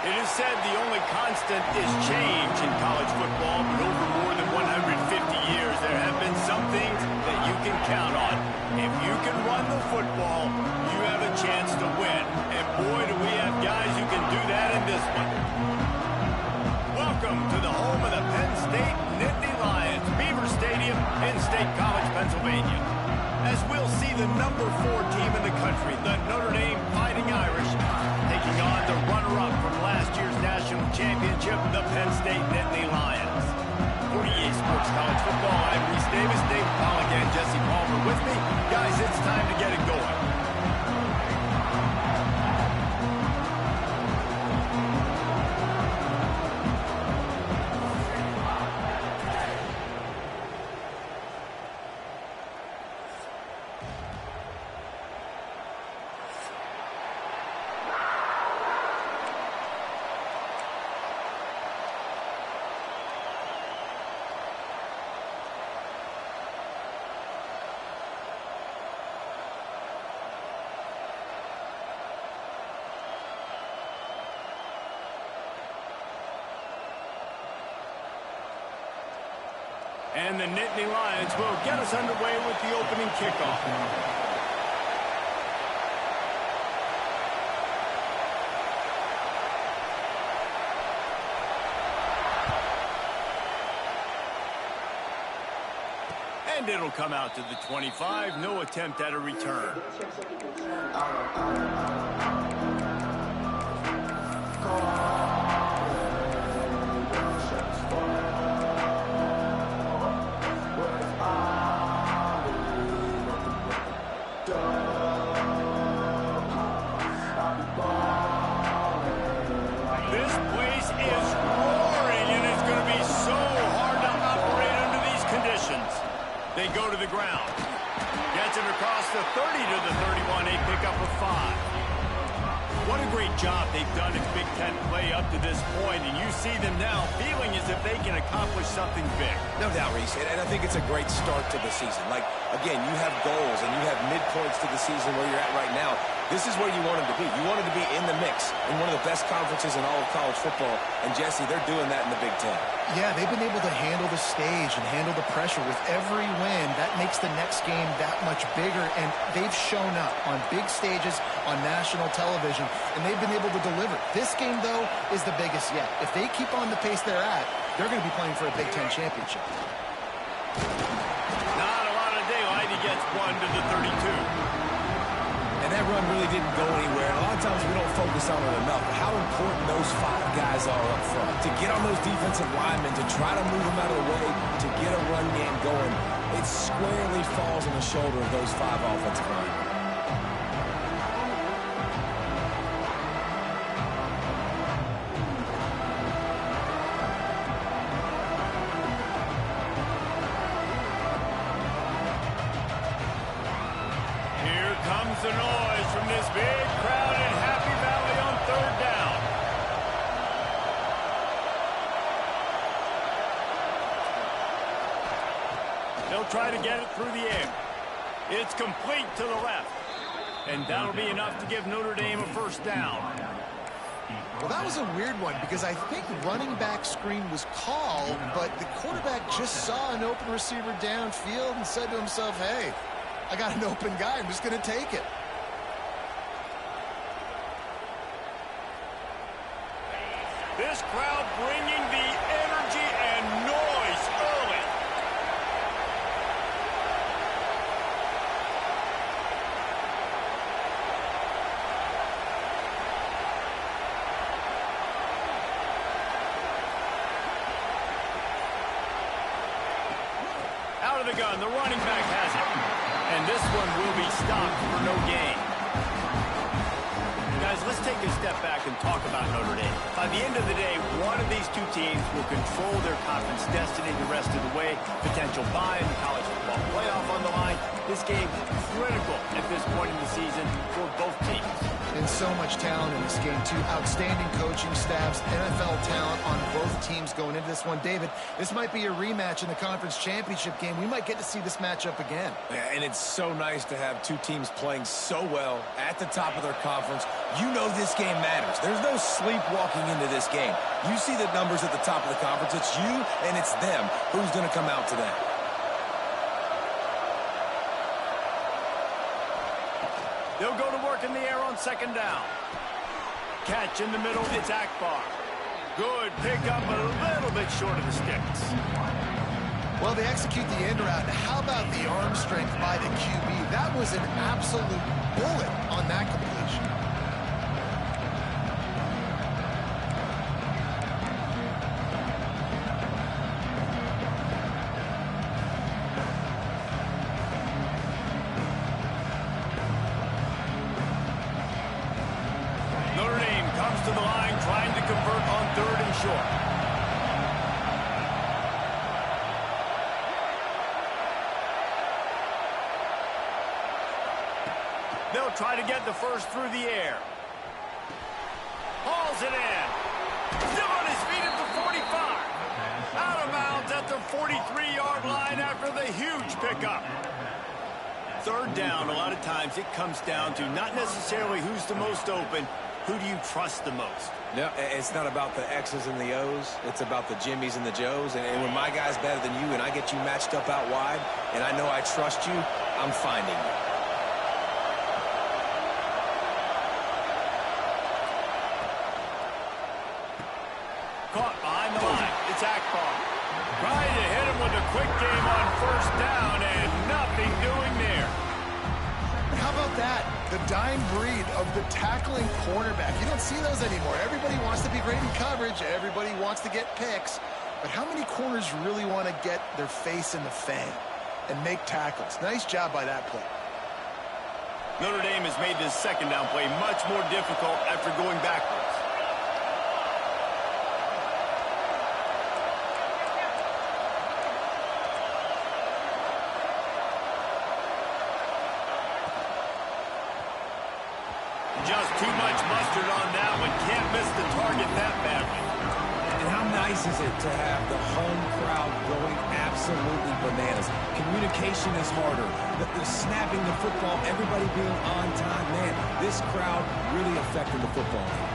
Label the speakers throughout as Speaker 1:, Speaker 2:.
Speaker 1: It is said the only constant is change in college football, but over more than 150 years, there have been some things that you can count on. If you can run the football, you have a chance to win. And boy, do we have guys who can do that in this one. Welcome to the home of the Penn State Nittany Lions, Beaver Stadium in State College, Pennsylvania. As we'll see the number 4 team in the country, the Notre Dame Fighting Irish, taking on the runner-up from last year's national championship, the Penn State Nittany Lions. For EA Sports College Football, I'm Reese Davis, Dave Pollock, and Jesse Palmer with me. Guys, it's time to get it going. And the Nittany Lions will get us underway with the opening kickoff. And it'll come out to the 25. No attempt at a return. They go to the ground. Gets it across the 30 to the 31. A pickup of 5. What a great job they've done in Big Ten play up to this point, and you see them now feeling as if they can accomplish something big.
Speaker 2: No doubt, Reese, and I think it's a great start to the season. Like, again, you have goals and you have midpoints to the season where you're at right now. This is where you want them to be. You want them to be in the mix in one of the best conferences in all of college football, and Jesse, they're doing that in the Big Ten.
Speaker 3: Yeah, they've been able to handle the stage and handle the pressure with every win. That makes the next game that much bigger, and they've shown up on big stages on national television, and they've been able to deliver. This game, though, is the biggest yet. If they keep on the pace they're at, they're going to be playing for a Big Ten championship.
Speaker 1: Not a lot of daylight. He gets 1 to the 32.
Speaker 2: And that run really didn't go anywhere. A lot of times we don't focus on it enough. But how important those 5 guys are up front. To get on those defensive linemen, to try to move them out of the way, to get a run game going, it squarely falls on the shoulder of those 5 offensive linemen.
Speaker 1: Comes the noise from this big crowd in Happy Valley on 3rd down. They'll try to get it through the air. It's complete to the left. And that'll be enough to give Notre Dame a 1st down.
Speaker 3: Well, that was a weird one because I think running back screen was called, but the quarterback just saw an open receiver downfield and said to himself, hey, I got an open guy. I'm just going to take it.
Speaker 1: This crowd bringing the energy and noise early. Out of the gun, the running back has it. And this one will be stopped for no gain. Guys, let's take a step back and talk about Notre Dame. By the end of the day, one of these 2 teams will control their conference destiny the rest of the way. Potential bye in the college football playoff on the line. This game critical at this point in the season for both teams.
Speaker 3: And so much talent in this game, too. Outstanding coaching staffs, NFL talent on both teams going into this one. David, this might be a rematch in the conference championship game. We might get to see this matchup again.
Speaker 2: Yeah, and it's so nice to have 2 teams playing so well at the top of their conference, You know this game matters. There's no sleepwalking into this game. You see the numbers at the top of the conference. It's you and it's them. Who's going to come out today?
Speaker 1: They'll go to work in the air on second down. Catch in the middle, it's Akbar. Good pickup, but a little bit short of the sticks.
Speaker 3: Well, they execute the end route. How about the arm strength by the QB? That was an absolute bullet on that completion.
Speaker 1: Notre Dame comes to the line trying to convert on 3rd and short. They'll try to get the first through the air. Hauls it in. Still on his feet at the 45. Out of bounds at the 43-yard line after the huge pickup. 3rd down, a lot of times it comes down to not necessarily who's the most open, who do you trust the most?
Speaker 2: No, it's not about the X's and the O's. It's about the Jimmies and the Joes. And when my guy's better than you and I get you matched up out wide and I know I trust you, I'm finding you.
Speaker 1: Caught behind the line. It's Akbar. Trying to hit him with a quick game on 1st down and nothing doing there.
Speaker 3: How about that? The dying breed of the tackling cornerback. You don't see those anymore. Everybody wants to be great in coverage. Everybody wants to get picks. But how many corners really want to get their face in the fan and make tackles? Nice job by that play.
Speaker 1: Notre Dame has made this 2nd down play much more difficult after going backwards. Just too much mustard on that one. Can't miss the target that badly.
Speaker 2: And how nice is it to have the home crowd going absolutely bananas? Communication is harder. The snapping the football, everybody being on time. Man, this crowd really affecting the football game.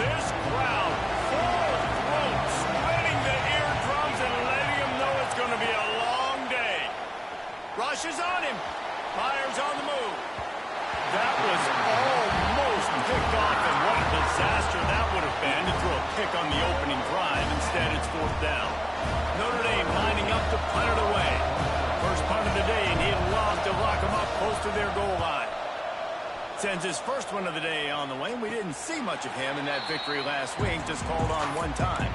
Speaker 1: This crowd full throat, spreading the eardrums and letting him know it's going to be a long day. Rushes on him. Fires on the move. That was almost picked off, and what a disaster that would have been to throw a pick on the opening drive. Instead, it's 4th down. Notre Dame lining up to punt it away. First punt of the day, and he'd love to lock them up close to their goal line. Sends his first one of the day on the way. We didn't see much of him in that victory last week, just called on one time.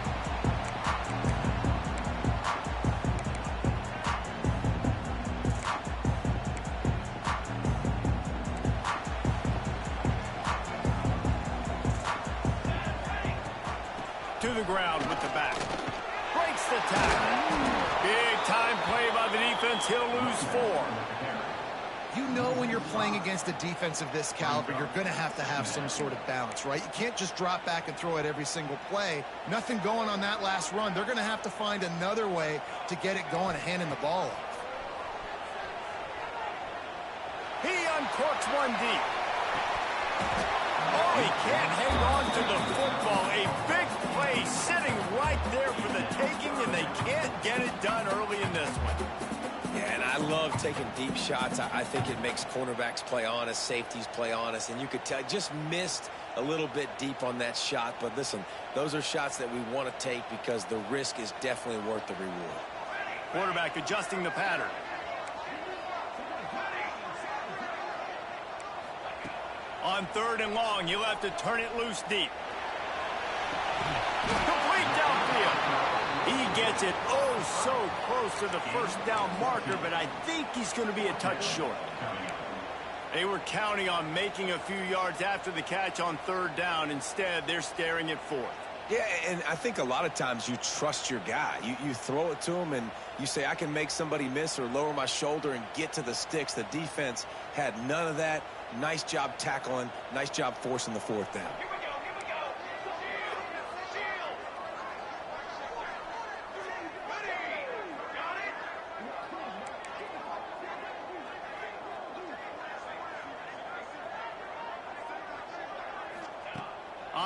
Speaker 1: To the ground with the back. Breaks the tackle. Big time play by the defense. He'll lose 4.
Speaker 3: You know when you're playing against a defense of this caliber, you're going to have some sort of balance, right? You can't just drop back and throw it every single play. Nothing going on that last run. They're going to have to find another way to get it going and handing the ball off.
Speaker 1: He uncorks one deep. Oh, he can't hang on to the football. A big play sitting right there for the taking, and they can't get it done early in this one.
Speaker 2: Yeah, and I love taking deep shots. I think it makes cornerbacks play honest, safeties play honest, and you could tell just missed a little bit deep on that shot. But listen, those are shots that we want to take because the risk is definitely worth the reward.
Speaker 1: Quarterback adjusting the pattern. On 3rd and long, you'll have to turn it loose deep. Complete downfield. He gets it so close to the 1st down marker, but I think he's going to be a touch short. They were counting on making a few yards after the catch on 3rd down. Instead, they're staring at 4th.
Speaker 2: Yeah, and I think a lot of times you trust your guy. You throw it to him and you say, I can make somebody miss or lower my shoulder and get to the sticks. The defense had none of that. Nice job tackling. Nice job forcing the 4th down.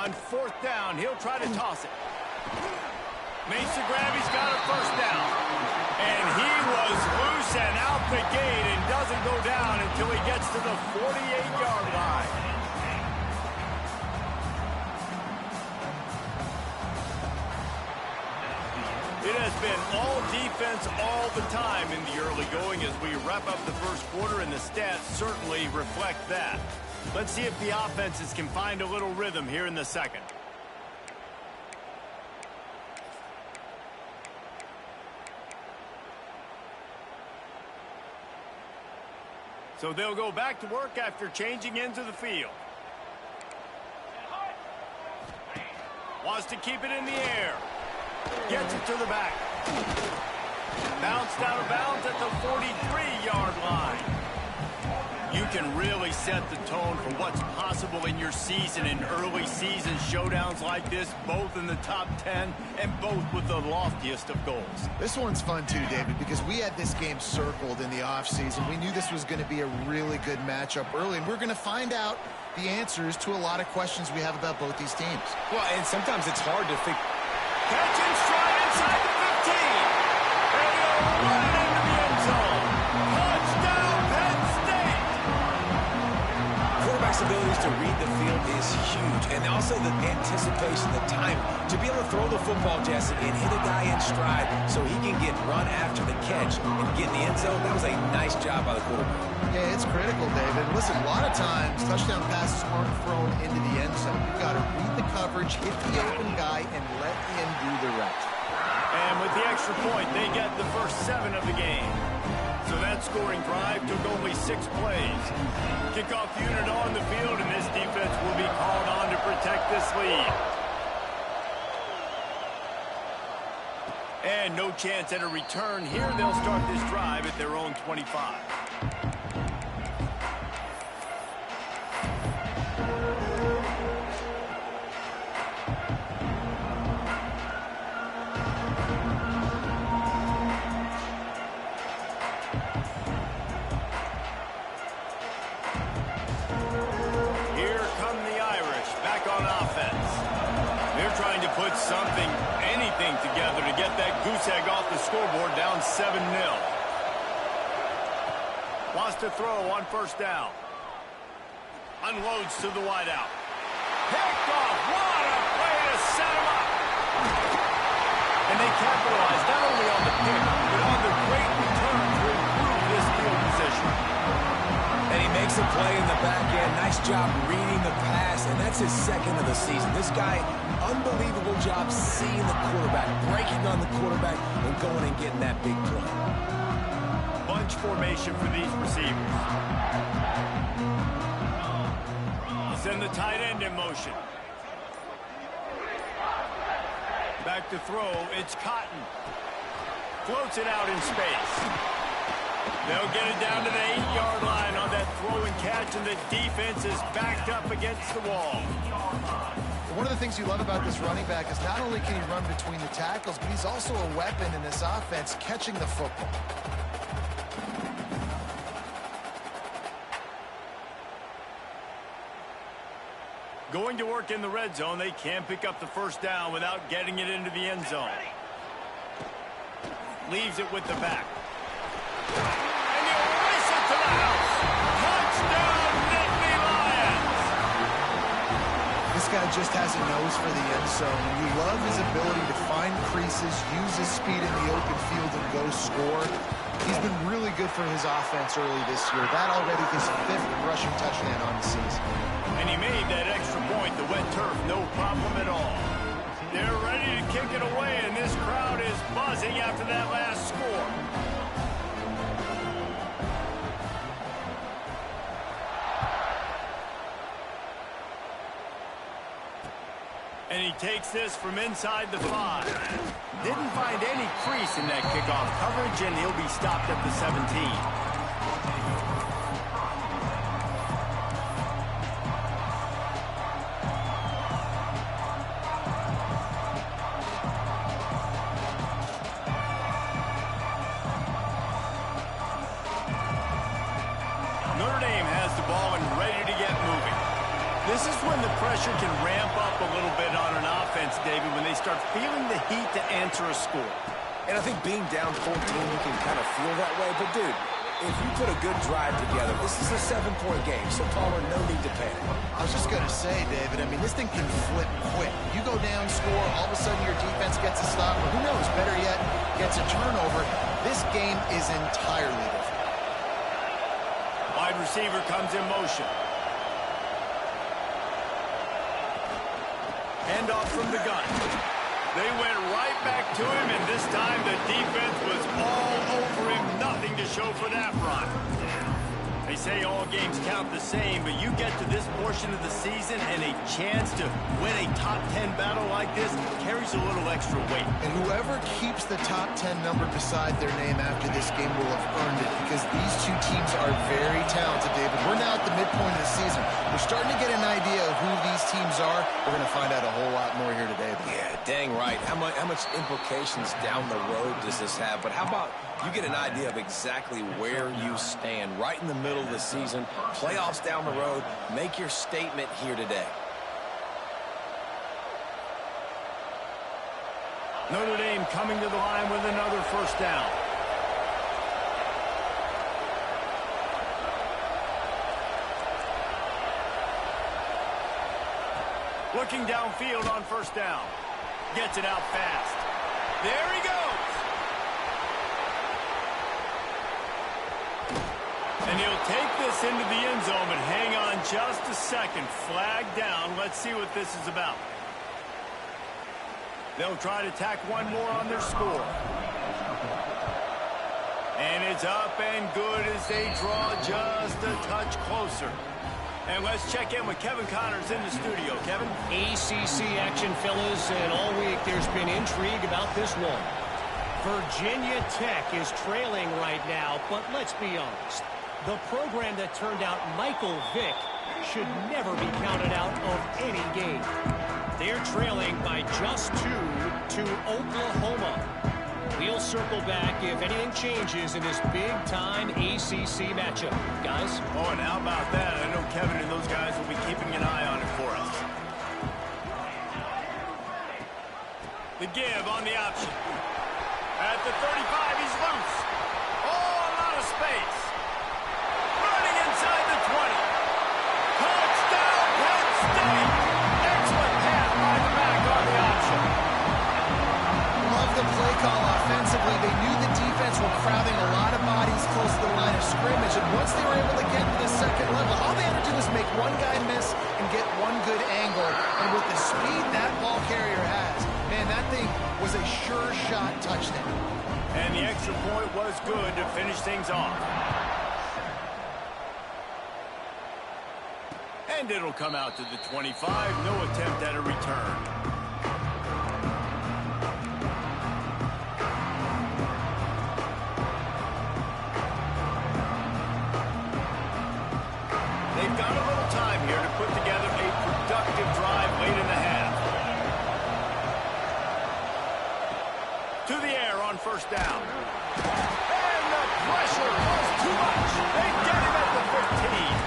Speaker 1: On fourth down, he'll try to toss it. Makes the grab, he's got a first down. And he was loose and out the gate and doesn't go down until he gets to the 48-yard line. It has been all defense all the time in the early going as we wrap up the first quarter, and the stats certainly reflect that. Let's see if the offenses can find a little rhythm here in the second. So they'll go back to work after changing into the field. Wants to keep it in the air. Gets it to the back. Bounced out of bounds at the 43-yard line. You can really set the tone for what's possible in your season in early season showdowns like this, both in the top 10 and both with the loftiest of goals.
Speaker 3: This one's fun too, David, because we had this game circled in the offseason. We knew this was going to be a really good matchup early, and we're going to find out the answers to a lot of questions we have about both these teams.
Speaker 2: Well, and sometimes it's hard to think.
Speaker 1: Catch and stride inside the 15. And he'll run it into the end zone. Touchdown, Penn State.
Speaker 2: Quarterback's abilities to read the field is huge, and also the anticipation, the time to be able to throw the football, Jesse, and hit a guy in stride so he can get run after the catch and get in the end zone. That was a nice job by the quarterback.
Speaker 3: Yeah, it's critical, David. Listen, a lot of times touchdown passes aren't thrown into the end zone. You've got to read the coverage, hit the open guy, and let him do the rest.
Speaker 1: And with the extra point, they get the first 7 of the game. So that scoring drive took only 6 plays. Kickoff unit on the field, and this defense will be called on to protect this lead. And no chance at a return here. They'll start this drive at their own 25. Put something, anything together to get that goose egg off the scoreboard, down 7-0. Wants to throw on first down. Unloads to the wideout. Picked off. What a play to set him up. And they capitalize not only on the pick, but on the great return to improve this field position.
Speaker 2: And he makes a play in the back end. Nice job reading the pass, and that's his second of the season. This guy, unbelievable job seeing the quarterback, breaking on the quarterback, and going and getting that big play.
Speaker 1: Bunch formation for these receivers. Send the tight end in motion. Back to throw, it's Cotton. Floats it out in space. They'll get it down to the 8-yard line on that throw and catch, and the defense is backed up against the wall.
Speaker 3: One of the things you love about this running back is not only can he run between the tackles, but he's also a weapon in this offense catching the football.
Speaker 1: Going to work in the red zone, they can't pick up the first down without getting it into the end zone. Leaves it with the back. And he'll race it to the house. Touchdown, Nittany Lions!
Speaker 3: This guy just has a nose for the end zone. You love his ability to find creases, use his speed in the open field, and go score. He's been really good for his offense early this year. That already his 5th rushing touchdown on the season.
Speaker 1: And he made that extra point, the wet turf, no problem at all. They're ready to kick it away, and this crowd is buzzing after that last score. And he takes this from inside the 5. Didn't find any crease in that kickoff coverage, and he'll be stopped at the 17. This is when the pressure can ramp up a little bit on an offense, David, when they start feeling the heat to answer a score.
Speaker 2: And I think being down 14, you can kind of feel that way. But, dude, if you put a good drive together, this is a 7-point game, so Palmer, no need to panic.
Speaker 3: I was just going to say, David, I mean, this thing can flip quick. You go down, score, all of a sudden your defense gets a stop, or who knows, better yet, gets a turnover. This game is entirely different.
Speaker 1: Wide receiver comes in motion. Handoff from the gun. They went right back to him, and this time the defense was all over him. Nothing to show for that run. They say all games count the same, but you get to this portion of the season and a chance to win a top 10 battle like this carries a little extra weight.
Speaker 3: And whoever keeps the top 10 number beside their name after this game will have earned it, because these two teams are very talented, David. We're now at the midpoint of the season. We're starting to get an idea of who these teams are. We're going to find out a whole lot more here today.
Speaker 2: Yeah, dang right. How much implications down the road does this have? But how about you get an idea of exactly where you stand right in the middle of the season, playoffs down the road, make your statement here today.
Speaker 1: Notre Dame coming to the line with another first down. Looking downfield on first down. Gets it out fast. There he goes. And he'll take this into the end zone, but hang on just a second. Flag down. Let's see what this is about. They'll try to tack one more on their score. And it's up and good as they draw just a touch closer. And let's check in with Kevin Connors in the studio. Kevin?
Speaker 4: ACC action, fellas, and all week there's been intrigue about this one. Virginia Tech is trailing right now, but let's be honest. The program that turned out Michael Vick should never be counted out of any game. They're trailing by just 2 to Oklahoma. We'll circle back if anything changes in this big-time ACC matchup. Guys?
Speaker 1: Oh, and how about that? I know Kevin and those guys will be keeping an eye on it for us. The give on the option. At the 35, he's loose. Oh, a lot of space. Running inside the 20. Touchdown, Penn State. Excellent pass by the back on the option.
Speaker 3: Love the play call offensively. They knew the defense were crowding a lot of bodies close to the line of scrimmage, and once they were able to get to the second level, all they had to do was make one guy miss and get one good angle. And with the speed that ball carrier has, man, that thing was a sure shot touchdown.
Speaker 1: And the extra point was good to finish things off. And it'll come out to the 25. No attempt at a return. They've got a little time here to put together a productive drive late in the half. To the air on first down. And the pressure was too much. They get him at the 15.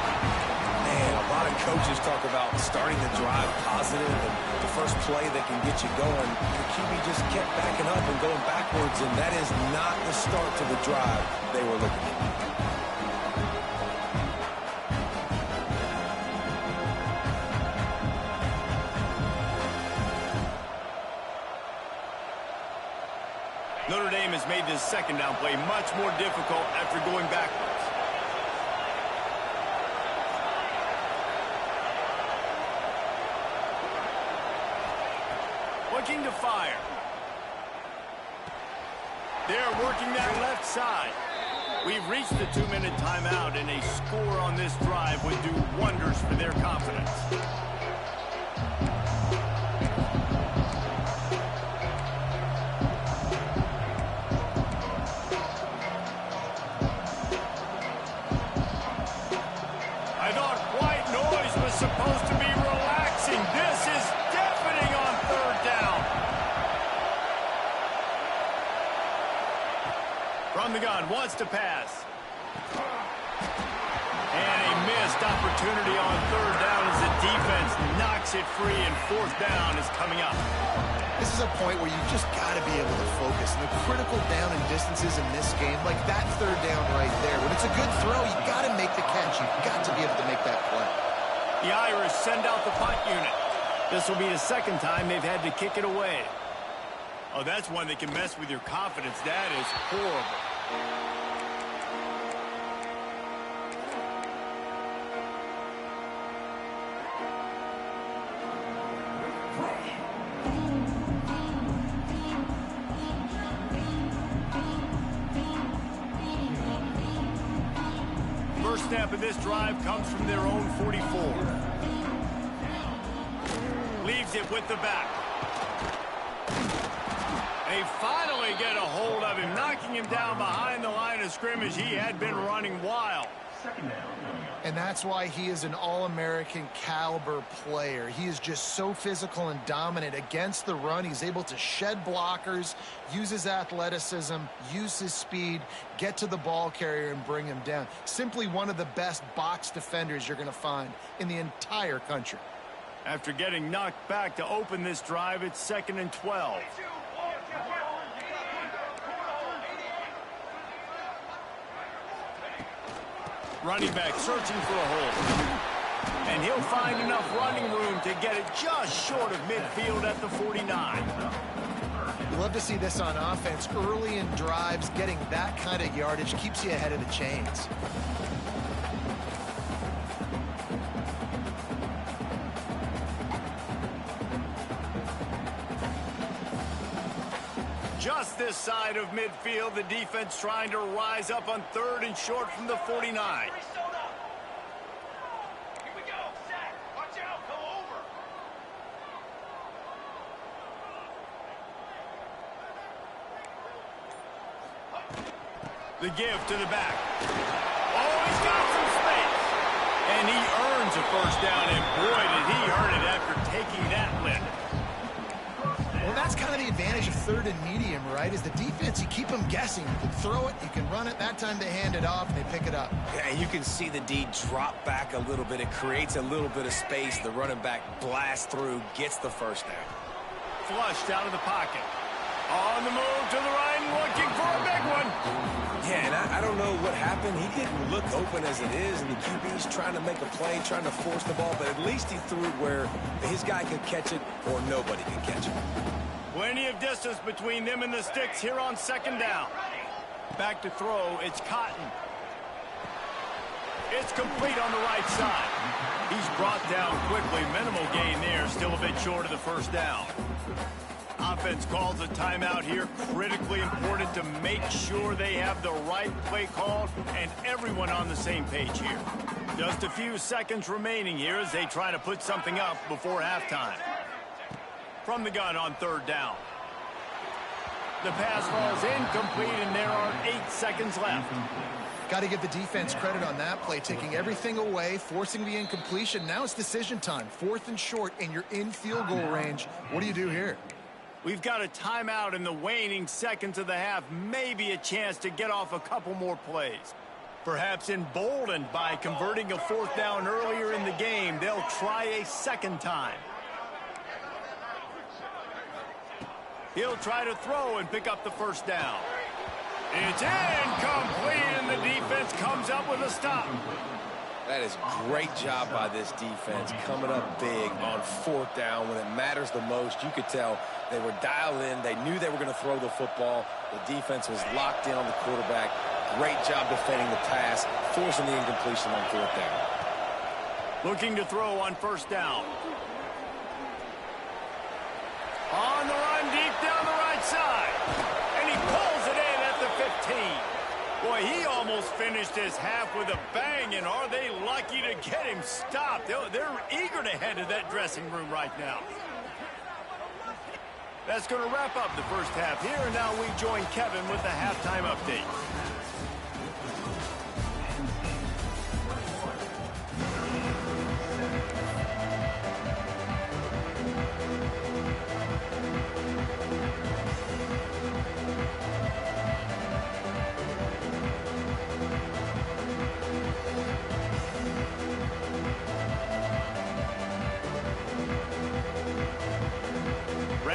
Speaker 2: Man, a lot of coaches talk about starting the drive positive and the first play that can get you going. The QB just kept backing up and going backwards, and that is not the start to the drive they were looking at.
Speaker 1: Notre Dame has made this second down play much more difficult after going backwards. Looking to fire. They're working that left side. We've reached the 2-minute timeout, and a score on this drive would do wonders for their confidence. Supposed to be relaxing. This is deafening on third down. From the gun, wants to pass. And a missed opportunity on third down as the defense knocks it free, and fourth down is coming up.
Speaker 3: This is a point where you've just got to be able to focus. And the critical down and distances in this game, like that third down right there, when it's a good throw, you've got to make the catch. You've got to be able to make that play.
Speaker 1: The Irish send out the punt unit. This will be the second time they've had to kick it away. Oh, that's one that can mess with your confidence. That is horrible. First snap of this drive comes from their own 44. Leaves it with the back. They finally get a hold of him, knocking him down behind the line of scrimmage. He had been running wild.
Speaker 3: And that's why he is an All-American caliber player. He is just so physical and dominant against the run. He's able to shed blockers, use his athleticism, use his speed, get to the ball carrier and bring him down. Simply one of the best box defenders you're going to find in the entire country.
Speaker 1: After getting knocked back to open this drive, it's 2nd and 12. Running back searching for a hole. And he'll find enough running room to get it just short of midfield at the 49.
Speaker 3: You love to see this on offense. Early in drives, getting that kind of yardage keeps you ahead of the chains.
Speaker 1: Just this side of midfield, the defense trying to rise up on 3rd and short from the 49. The give to the back. Oh, he's got some space. And he earns a first down, and boy, did he earn it after taking that lift.
Speaker 3: Well, that's kind of the advantage of 3rd and medium, right? Is the defense, you keep them guessing. You can throw it, you can run it. That time they hand it off, and they pick it up.
Speaker 2: Yeah, and you can see the D drop back a little bit. It creates a little bit of space. The running back blasts through, gets the first down.
Speaker 1: Flushed out of the pocket. On the move to the right, looking for a big one.
Speaker 2: Yeah, and I don't know what happened. He didn't look open as it is, and the QB's trying to make a play, trying to force the ball, but at least he threw it where his guy could catch it or nobody could catch it.
Speaker 1: Plenty of distance between them and the sticks here on 2nd down. Back to throw, it's Cotton. It's complete on the right side. He's brought down quickly. Minimal gain there, still a bit short of the first down. Offense calls a timeout here. Critically important to make sure they have the right play called and everyone on the same page here. Just a few seconds remaining here as they try to put something up before halftime. From the gun on 3rd down. The pass falls incomplete, and there are 8 seconds left.
Speaker 3: Got to give the defense credit on that play, taking everything away, forcing the incompletion. Now it's decision time. 4th and short, and you're in field goal range. What do you do here?
Speaker 1: We've got a timeout in the waning seconds of the half. Maybe a chance to get off a couple more plays. Perhaps emboldened by converting a 4th down earlier in the game, they'll try a second time. He'll try to throw and pick up the first down. It's incomplete, and the defense comes up with a stop.
Speaker 2: That is great job by this defense, coming up big on 4th down when it matters the most. You could tell they were dialed in. They knew they were going to throw the football. The defense was locked in on the quarterback. Great job defending the pass, forcing the incompletion on 4th down.
Speaker 1: Looking to throw on 1st down. On the run, deep down the right side. And he pulls it in at the 15. Boy, he almost finished his half with a bang, and are they lucky to get him stopped? They're eager to head to that dressing room right now. That's going to wrap up the first half here, and now we join Kevin with the halftime update.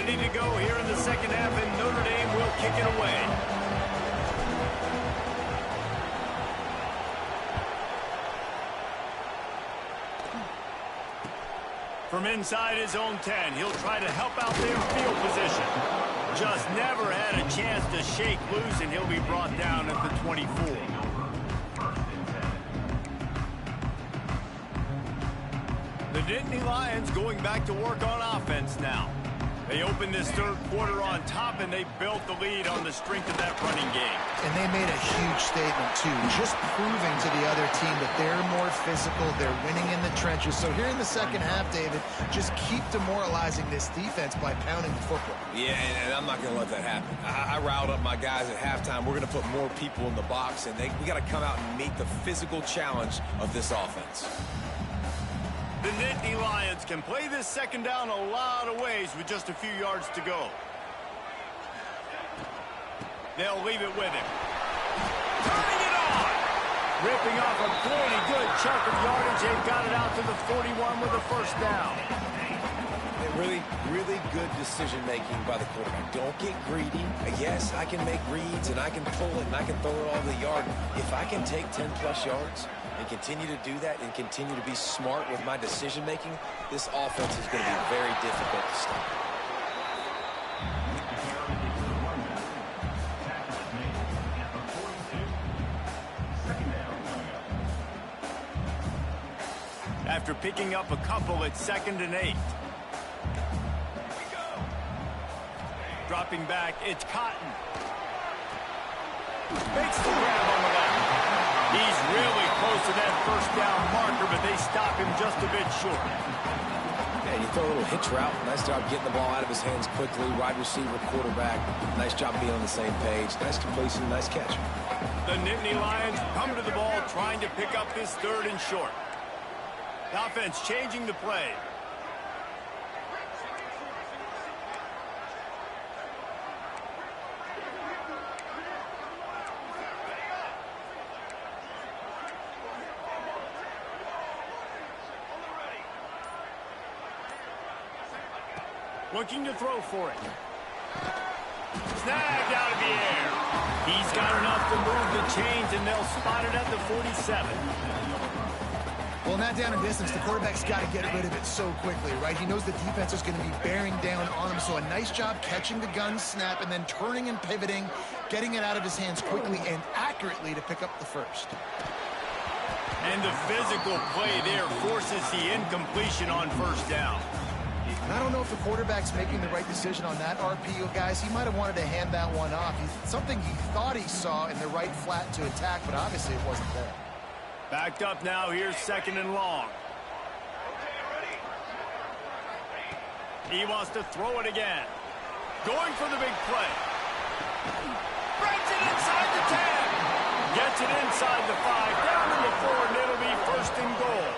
Speaker 1: ready to go here in the second half, and Notre Dame will kick it away. From inside his own 10, he'll try to help out their field position. Just never had a chance to shake loose, and he'll be brought down at the 24. The Nittany Lions going back to work on offense now. They opened this third quarter on top, and they built the lead on the strength of that running game.
Speaker 3: And they made a huge statement, too, just proving to the other team that they're more physical, they're winning in the trenches. So here in the second half, David, just keep demoralizing this defense by pounding the football.
Speaker 2: Yeah, and I'm not going to let that happen. I riled up my guys at halftime. We're going to put more people in the box, and we got to come out and meet the physical challenge of this offense.
Speaker 1: The Nittany Lions can play this second down a lot of ways with just a few yards to go. They'll leave it with him. Turning it on! Ripping off a pretty good chunk of yardage. They've got it out to the 41 with a first down.
Speaker 2: Really, really good decision-making by the quarterback. Don't get greedy. Yes, I can make reads, and I can pull it, and I can throw it all over the yard. If I can take 10-plus yards and continue to do that and continue to be smart with my decision-making, this offense is going to be very difficult to stop.
Speaker 1: After picking up a couple, it's 2nd and 8. Dropping back, it's Cotton. Makes the grab on the left. He's really close to that first down marker, but they stop him just a bit short.
Speaker 2: Yeah, you throw a little hitch route. Nice job getting the ball out of his hands quickly. Wide receiver, quarterback. Nice job being on the same page. Nice completion, nice catch.
Speaker 1: The Nittany Lions come to the ball trying to pick up this 3rd and short. The offense changing the play. Looking to throw for it. Snagged out of the air. He's got enough to move the chains, and they'll spot it at the 47.
Speaker 3: Well, in that down and distance, the quarterback's got to get rid of it so quickly, right? He knows the defense is going to be bearing down on him, so a nice job catching the gun snap and then turning and pivoting, getting it out of his hands quickly and accurately to pick up the first.
Speaker 1: And the physical play there forces the incompletion on first down.
Speaker 3: And I don't know if the quarterback's making the right decision on that RPO, guys. He might have wanted to hand that one off. Something he thought he saw in the right flat to attack, but obviously it wasn't there.
Speaker 1: Backed up now. Here's 2nd and long. He wants to throw it again. Going for the big play. Breaks it inside the 10. Gets it inside the 5. Down in the 4, and it'll be 1st and goal.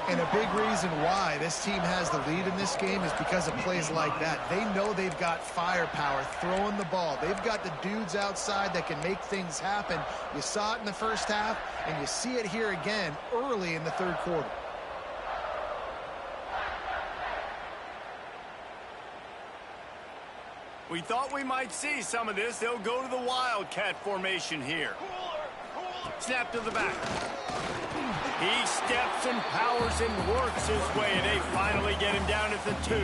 Speaker 3: And a big reason why this team has the lead in this game is because of plays like that. They know they've got firepower throwing the ball. They've got the dudes outside that can make things happen. You saw it in the first half, and you see it here again early in the 3rd quarter.
Speaker 1: We thought we might see some of this. They'll go to the Wildcat formation here. Snap to the back. He steps and powers and works his way. They finally get him down at the 2.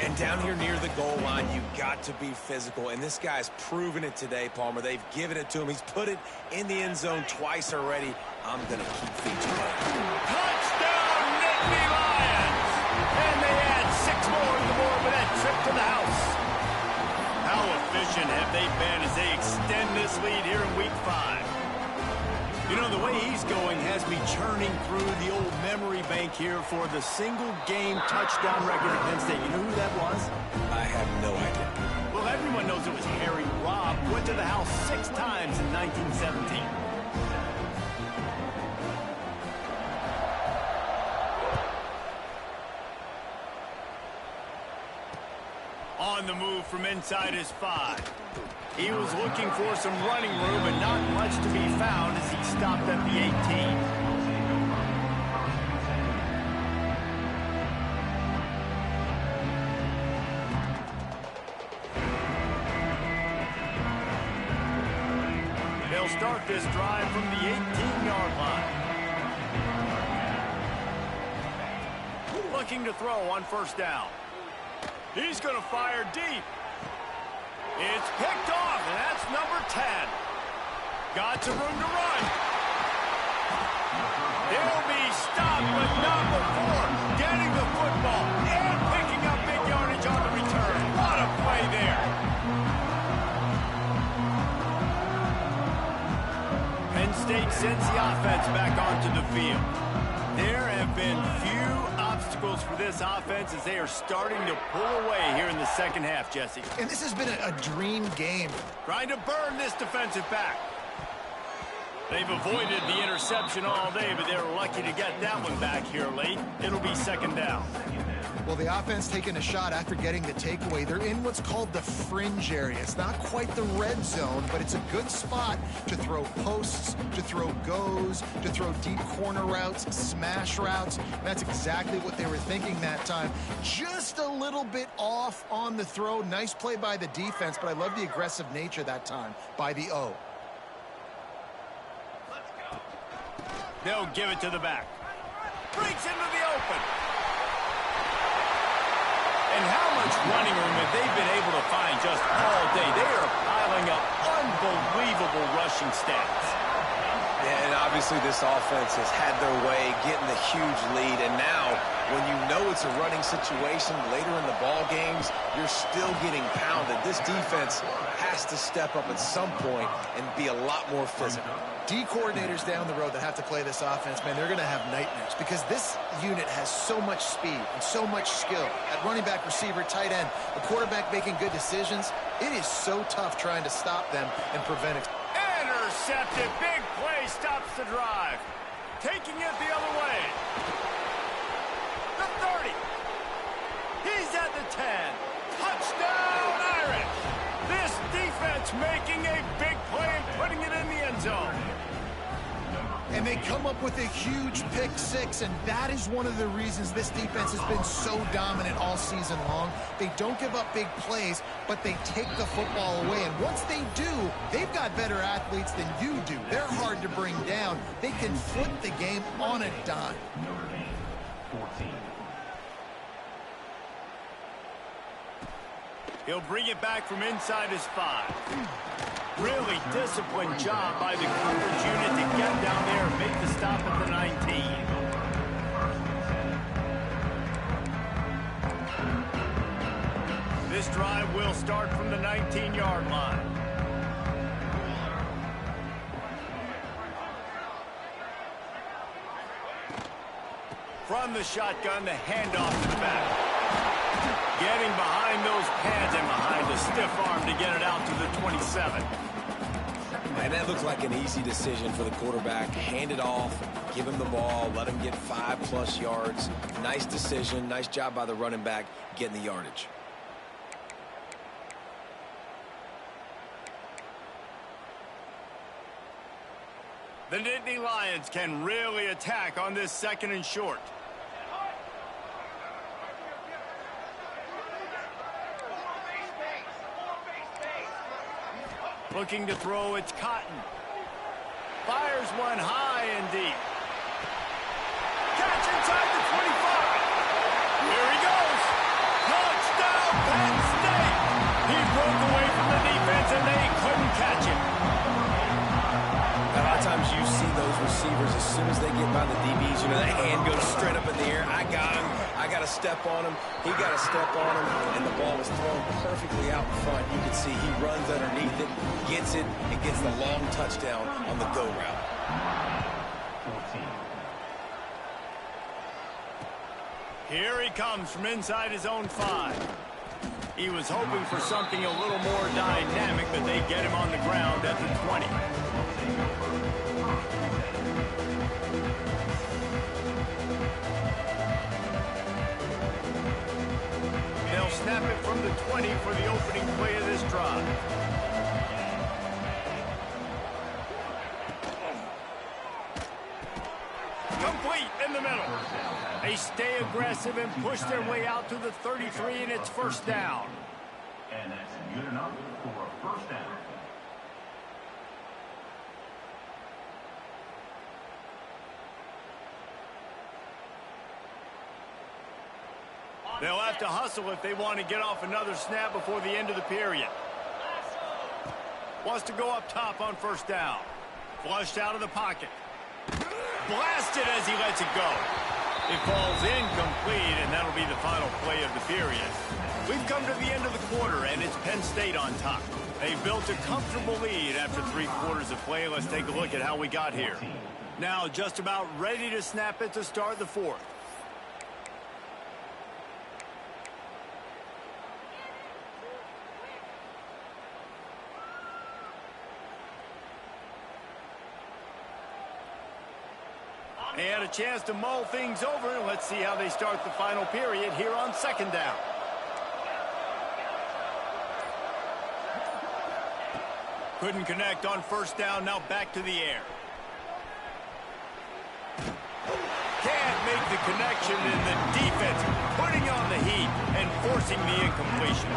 Speaker 2: And down here near the goal line, you've got to be physical. And this guy's proven it today, Palmer. They've given it to him. He's put it in the end zone twice already. I'm going to keep featuring it.
Speaker 1: Touchdown, Nittany Lions! And they add 6 more to the board with that trip to the house. How efficient have they been as they extend this lead here in Week 5? You know, the way he's going has me churning through the old memory bank here for the single-game touchdown record at Penn State. You know who that was?
Speaker 2: I have no idea.
Speaker 1: Well, everyone knows it was Harry Robb. Went to the house 6 times in 1917. On the move from inside his 5. He was looking for some running room, and not much to be found as he stopped at the 18. start this drive from the 18-yard line. Looking to throw on first down. He's going to fire deep. It's picked off, and that's number 10. Got some room to run. He'll be stopped, but not before getting the football and picking up big yardage on the return. What a play there. Penn State sends the offense back onto the field. There have been few obstacles for this offense as they are starting to pull away here in the second half, Jesse.
Speaker 3: And this has been a dream game.
Speaker 1: Trying to burn this defensive back. They've avoided the interception all day, but they're lucky to get that one back here late. It'll be second down.
Speaker 3: Well, the offense taking a shot after getting the takeaway. They're in what's called the fringe area. It's not quite the red zone, but it's a good spot to throw posts, to throw goes, to throw deep corner routes, smash routes. And that's exactly what they were thinking that time. Just a little bit off on the throw. Nice play by the defense, but I love the aggressive nature that time by the O.
Speaker 1: They'll give it to the back. Breaks into the open. And how much running room have they been able to find just all day? They are piling up unbelievable rushing stats.
Speaker 2: Yeah, and obviously this offense has had their way, getting the huge lead. And now, when you know it's a running situation later in the ball games, you're still getting pounded. This defense has to step up at some point and be a lot more physical.
Speaker 3: D coordinators down the road that have to play this offense, man, they're going to have nightmares because this unit has so much speed and so much skill. At running back, receiver, tight end, the quarterback making good decisions. It is so tough trying to stop them and prevent it.
Speaker 1: Intercepted. Big play stops the drive. Taking it the other way. The 30. He's at the 10. Touchdown, Irish. This defense making a big play and putting it in the end zone.
Speaker 3: And they come up with a huge pick six, and that is one of the reasons this defense has been so dominant all season long. They don't give up big plays, but they take the football away. And once they do, they've got better athletes than you do. They're hard to bring down. They can flip the game on a dime.
Speaker 1: He'll bring it back from inside his 5. Really disciplined job by the coverage unit to get down there and make the stop at the 19. This drive will start from the 19-yard line. From the shotgun, the handoff to the back. Getting behind those pads and behind a stiff arm to get it out to the 27.
Speaker 2: And that looked like an easy decision for the quarterback. Hand it off, give him the ball, let him get 5+ yards. Nice decision, nice job by the running back getting the yardage.
Speaker 1: The Nittany Lions can really attack on this second and short. Looking to throw, it's Cotton. Fires one high and deep. Catch inside the 25. Here he goes. Touchdown, Penn State. He broke away from the defense and they couldn't catch him.
Speaker 2: A lot of times you see those receivers, as soon as they get by the DBs, you know, that hand goes straight up in the air. I got him. I got to step on him. He got to step on him. And the ball was thrown perfectly out in front. You can see he runs underneath it, gets it, and gets the long touchdown on the go route.
Speaker 1: Here he comes from inside his own 5. He was hoping for something a little more dynamic, but they get him on the ground at the 20. They'll snap it from the 20 for the opening play of this drive. Complete in the middle. They stay aggressive and push their way out to the 33, and it's first down.
Speaker 5: And that's good enough for a first down.
Speaker 1: They'll have to hustle if they want to get off another snap before the end of the period. Wants to go up top on first down. Flushed out of the pocket. Blasted as he lets it go. It falls incomplete, and that'll be the final play of the period. We've come to the end of the quarter, and it's Penn State on top. They built a comfortable lead after 3 quarters of play. Let's take a look at how we got here. Now just about ready to snap it to start the 4th. They had a chance to mull things over, and let's see how they start the final period here on 2nd down. Couldn't connect on first down, now back to the air. Can't make the connection, and the defense putting on the heat and forcing the incompletion.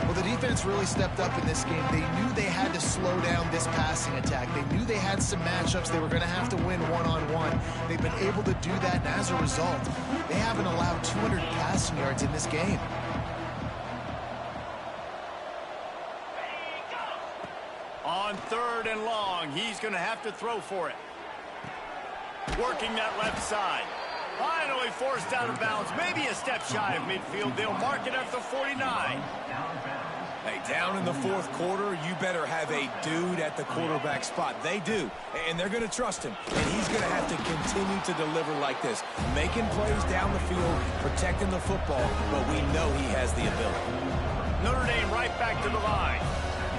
Speaker 3: Well, the defense really stepped up in this game. They knew they had to slow down this passing attack. They knew they had some matchups they were going to have to win one-on-one. They've been able to do that, and as a result, they haven't allowed 200 passing yards in this game.
Speaker 1: On 3rd and long, he's going to have to throw for it. Working that left side. Finally forced out of bounds. Maybe a step shy of midfield. They'll mark it at the 49.
Speaker 2: Hey, down in the 4th quarter, you better have a dude at the quarterback spot. They do, and they're going to trust him. And he's going to have to continue to deliver like this, making plays down the field, protecting the football, but we know he has the ability.
Speaker 1: Notre Dame right back to the line.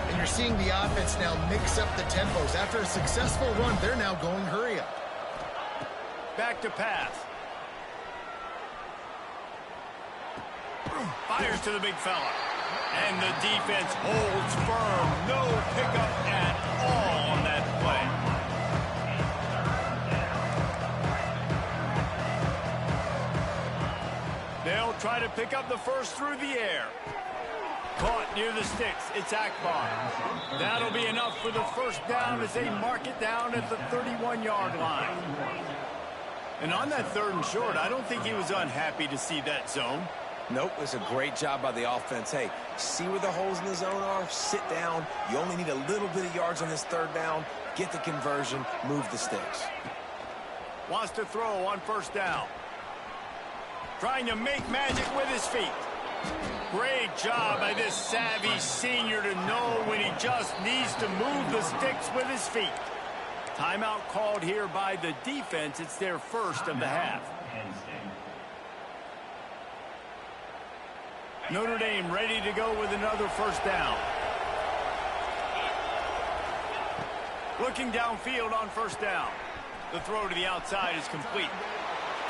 Speaker 3: And you're seeing the offense now mix up the tempos. After a successful run, they're now going hurry up.
Speaker 1: Back to pass. Fires to the big fella. And the defense holds firm. No pickup at all on that play. They'll try to pick up the first through the air. Caught near the sticks. It's Akbar. That'll be enough for the first down as they mark it down at the 31-yard line. And on that 3rd and short, I don't think he was unhappy to see that zone.
Speaker 2: Nope, it's a great job by the offense. Hey, see where the holes in the zone are? Sit down. You only need a little bit of yards on this 3rd down. Get the conversion. Move the sticks.
Speaker 1: Wants to throw on first down. Trying to make magic with his feet. Great job by this savvy senior to know when he just needs to move the sticks with his feet. Timeout called here by the defense. It's their first of the half. Notre Dame ready to go with another first down. Looking downfield on first down. The throw to the outside is complete.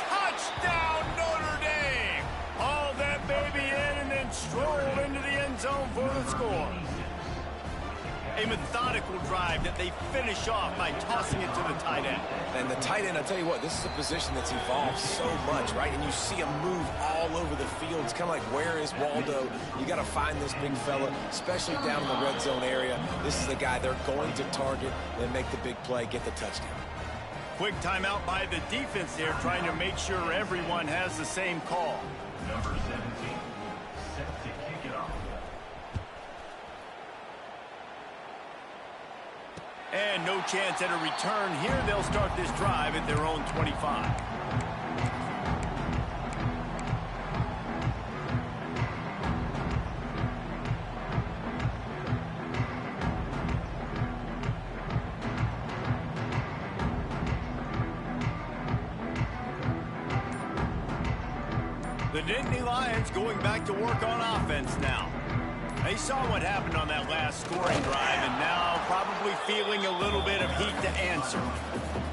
Speaker 1: Touchdown, Notre Dame! Haul that baby in and then stroll into the end zone for the score. A methodical drive that they finish off by tossing it to the tight end.
Speaker 2: And the tight end, I'll tell you what, this is a position that's evolved so much, right? And you see him move all over the field. It's kind of like, where is Waldo? You got to find this big fella, especially down in the red zone area. This is the guy they're going to target, then make the big play, get the touchdown.
Speaker 1: Quick timeout by the defense there, trying to make sure everyone has the same call.
Speaker 5: Number 17, set to kick it off.
Speaker 1: And no chance at a return here. They'll start this drive at their own 25. The Nittany Lions going back to work on offense now. They saw what happened on that last scoring drive, and now probably feeling a little bit of heat to answer.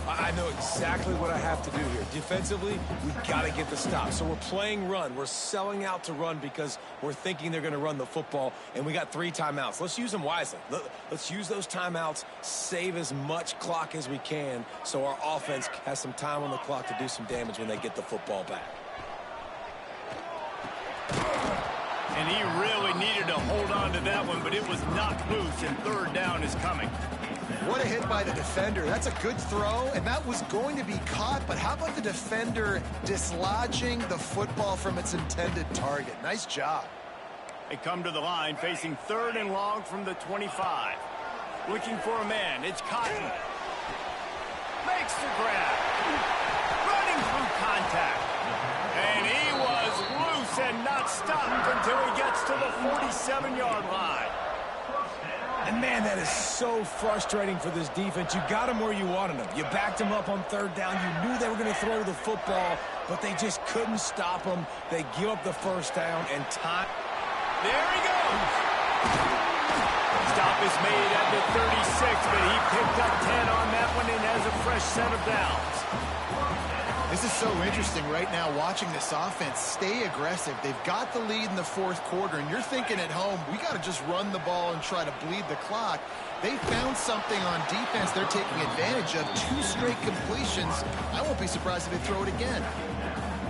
Speaker 2: I know exactly what I have to do here. Defensively, we've got to get the stop. So we're playing run. We're selling out to run because we're thinking they're going to run the football, and we got 3 timeouts. Let's use them wisely. Let's use those timeouts, save as much clock as we can so our offense has some time on the clock to do some damage when they get the football back.
Speaker 1: And he really needed to hold on to that one, but it was knocked loose, and 3rd down is coming.
Speaker 3: What a hit by the defender. That's a good throw, and that was going to be caught, but how about the defender dislodging the football from its intended target? Nice job.
Speaker 1: They come to the line facing 3rd and long from the 25. Looking for a man. It's Cotton. Makes the grab. Running through contact. And he was loose and not stopped until he gets to the 47-yard line.
Speaker 2: And, man, that is so frustrating for this defense. You got them where you wanted them. You backed them up on 3rd down. You knew they were going to throw the football, but they just couldn't stop them. They give up the 1st down, and time.
Speaker 1: There he goes. Stop is made at the 36, but he picked up 10 on that one and has a fresh set of downs.
Speaker 3: This is so interesting right now watching this offense stay aggressive. They've got the lead in the 4th quarter, and you're thinking at home, we got to just run the ball and try to bleed the clock. They found something on defense they're taking advantage of. 2 straight completions. I won't be surprised if they throw it again.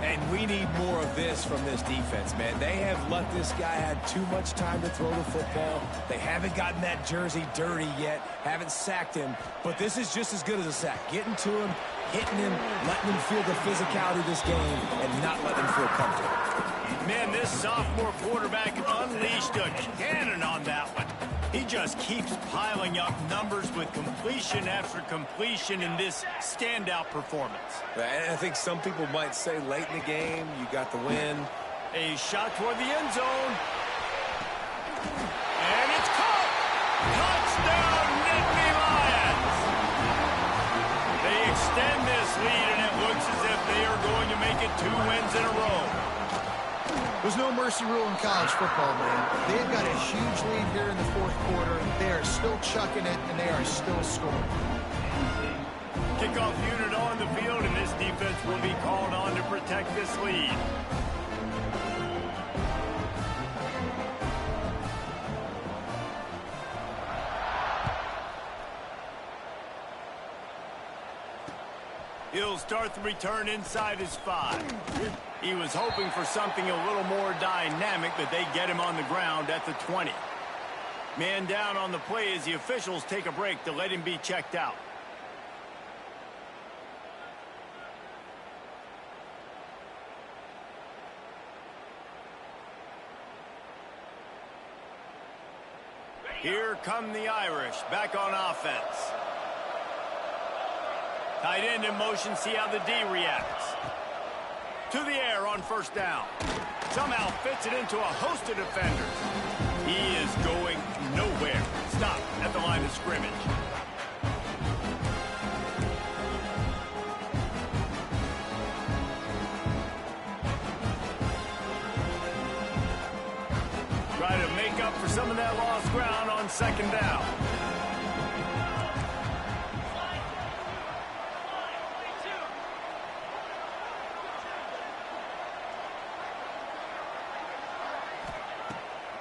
Speaker 2: And we need more of this from this defense, man. They have let this guy have too much time to throw the football. They haven't gotten that jersey dirty yet, haven't sacked him, but this is just as good as a sack. Getting to him, hitting him, letting him feel the physicality of this game, and not letting him feel comfortable.
Speaker 1: Man, this sophomore quarterback unleashed a cannon on that one. He just keeps piling up numbers with completion after completion in this standout performance.
Speaker 2: And I think some people might say late in the game, you got the win.
Speaker 1: A shot toward the end zone. And it's caught! Touchdown, Nittany Lions! They extend this lead, and it looks as if they are going to make it 2 wins in a row.
Speaker 3: There's no mercy rule in college football, man. They've got a huge lead here in the 4th quarter. They are still chucking it, and they are still scoring.
Speaker 1: Kickoff unit on the field, and this defense will be called on to protect this lead. He'll start the return inside his 5. He was hoping for something a little more dynamic, but they get him on the ground at the 20. Man down on the play as the officials take a break to let him be checked out. Here come the Irish back on offense. Tight end in motion, see how the D reacts. To the air on 1st down. Somehow fits it into a host of defenders. He is going nowhere. Stop at the line of scrimmage. Try to make up for some of that lost ground on 2nd down.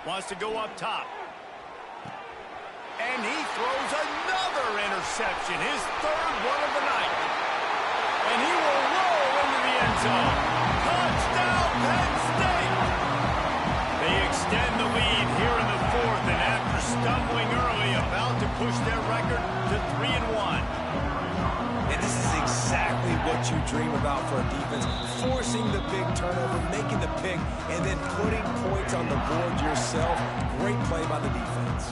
Speaker 1: Wants to go up top. And he throws another interception, his 3rd one of the night. And he will roll into the end zone. Touchdown, Penn State! They extend the lead here in the 4th, and after stumbling early, about to push their record to 3-1.
Speaker 2: And this is exactly what you dream about for a defense. Forcing the big turnover, making the pick, and then putting points on the board yourself. Great play by the defense.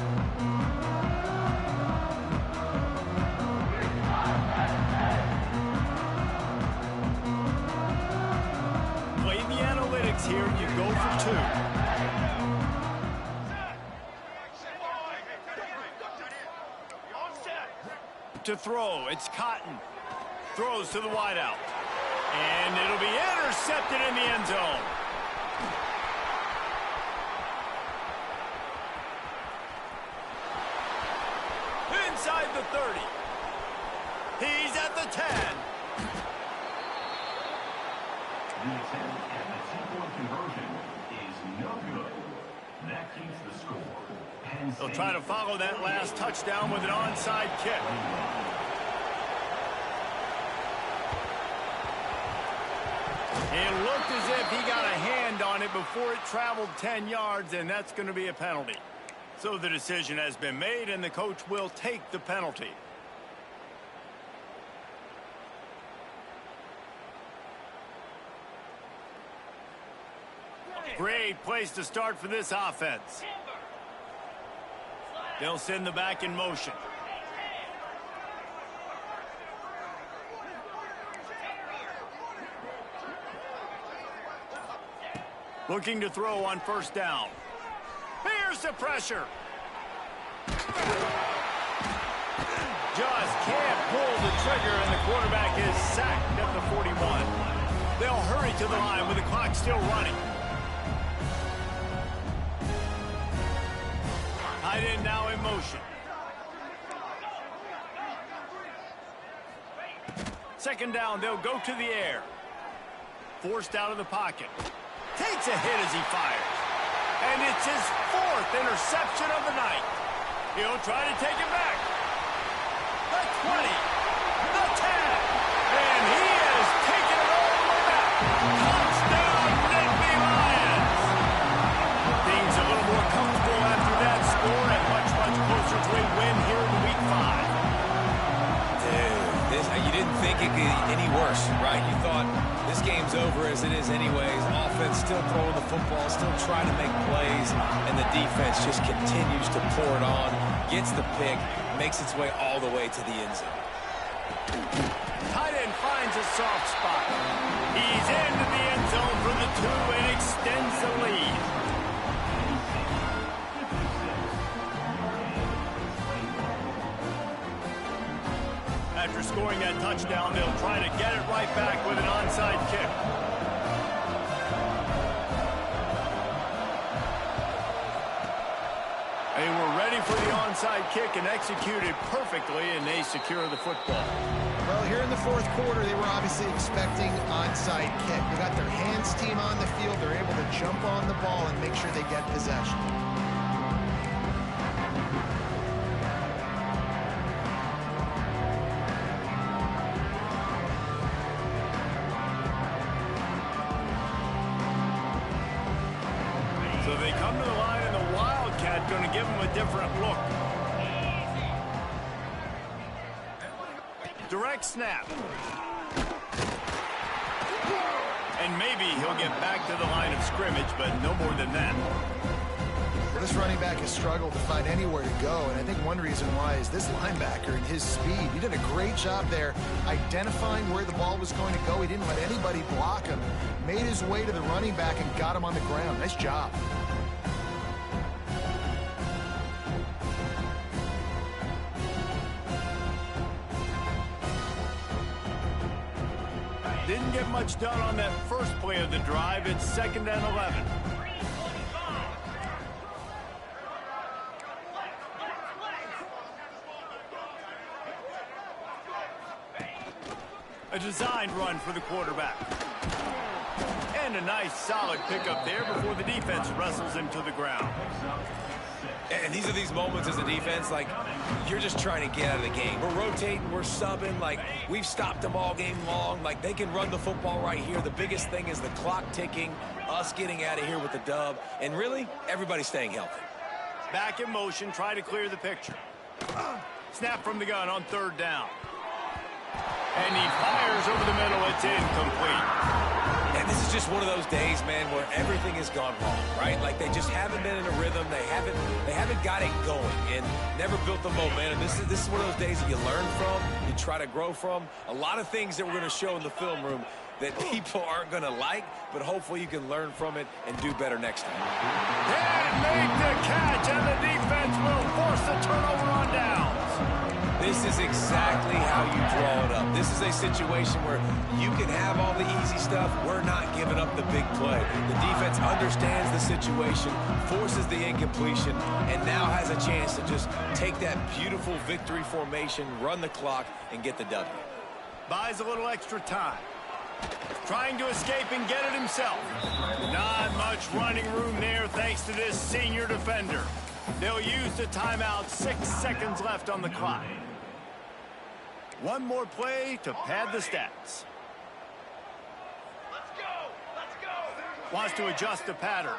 Speaker 1: Play the analytics here. You go for 2. To throw, it's Cotton. Throws to the wideout. And it'll be intercepted in the end zone. Inside the 30. He's at the 10.
Speaker 5: The attempt at the 2-point conversion is no good. That keeps the score.
Speaker 1: They'll try to follow that last touchdown with an onside kick. It looked as if he got a hand on it before it traveled 10 yards, and that's going to be a penalty. So the decision has been made, and the coach will take the penalty. Great place to start for this offense. They'll send the back in motion. Looking to throw on first down. Here's the pressure. Just can't pull the trigger, and the quarterback is sacked at the 41. They'll hurry to the line with the clock still running. Tight end now in motion. Second down, they'll go to the air. Forced out of the pocket. Takes a hit as he fires. And it's his 4th interception of the night. He'll try to take it back. The 20. The 10. And he has taken it all the way back. Touchdown, Nittany Lions. Things a little more comfortable after that score and much, much closer to a win here in Week 5.
Speaker 2: You didn't think it could get any worse, right? You thought this game's over as it is anyways. Offense still throwing the football, still trying to make plays, and the defense just continues to pour it on, gets the pick, makes its way all the way to the end zone.
Speaker 1: Tight end finds a soft spot. He's into the end zone for the 2 and extends the lead. After scoring that touchdown, they'll try to get it right back with an onside kick. They were ready for the onside kick and executed perfectly, and they secure the football.
Speaker 3: Well, here in the 4th quarter, they were obviously expecting onside kick. They got their hands team on the field. They're able to jump on the ball and make sure they get possession.
Speaker 1: So they come to the line, and the Wildcat going to give them a different look. Direct snap. And maybe he'll get back to the line of scrimmage, but no more than that.
Speaker 3: Well, this running back has struggled to find anywhere to go, and I think one reason why is this linebacker and his speed. He did a great job there identifying where the ball was going to go. He didn't let anybody block him. Made his way to the running back and got him on the ground. Nice job.
Speaker 1: Didn't get much done on that first play of the drive. It's 2nd and 11. A designed run for the quarterback. And a nice solid pickup there before the defense wrestles him to the ground.
Speaker 2: And these are these moments as a defense, like, you're just trying to get out of the game. We're rotating, we're subbing, like, we've stopped them all game long. Like, they can run the football right here. The biggest thing is the clock ticking, us getting out of here with the dub, and really, everybody staying healthy.
Speaker 1: Back in motion, try to clear the picture. Snap from the gun on 3rd down. And he fires over the middle. It's incomplete.
Speaker 2: And this is just one of those days, man, where everything has gone wrong, right? Like, they just haven't been in a rhythm. They haven't got it going and never built the momentum. This is one of those days that you learn from, you try to grow from. A lot of things that we're going to show in the film room that people aren't going to like, but hopefully you can learn from it and do better next time.
Speaker 1: Can't make the catch, and the defense will force the turnover on downs.
Speaker 2: This is exactly how you draw it up. This is a situation where you can have all the easy stuff. We're not giving up the big play. The defense understands the situation, forces the incompletion, and now has a chance to just take that beautiful victory formation, run the clock, and get the W.
Speaker 1: Buys a little extra time. Trying to escape and get it himself. Not much running room there thanks to this senior defender. They'll use the timeout. 6 seconds left on the clock. One more play to pad the stats. Let's go. Wants to adjust the pattern.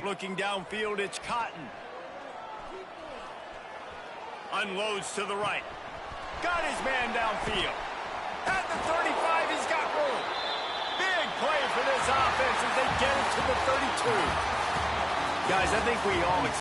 Speaker 1: Looking downfield, it's Cotton. Unloads to the right. Got his man downfield. At the 35, he's got room. Big play for this offense as they get it to the 32. Guys, I think we all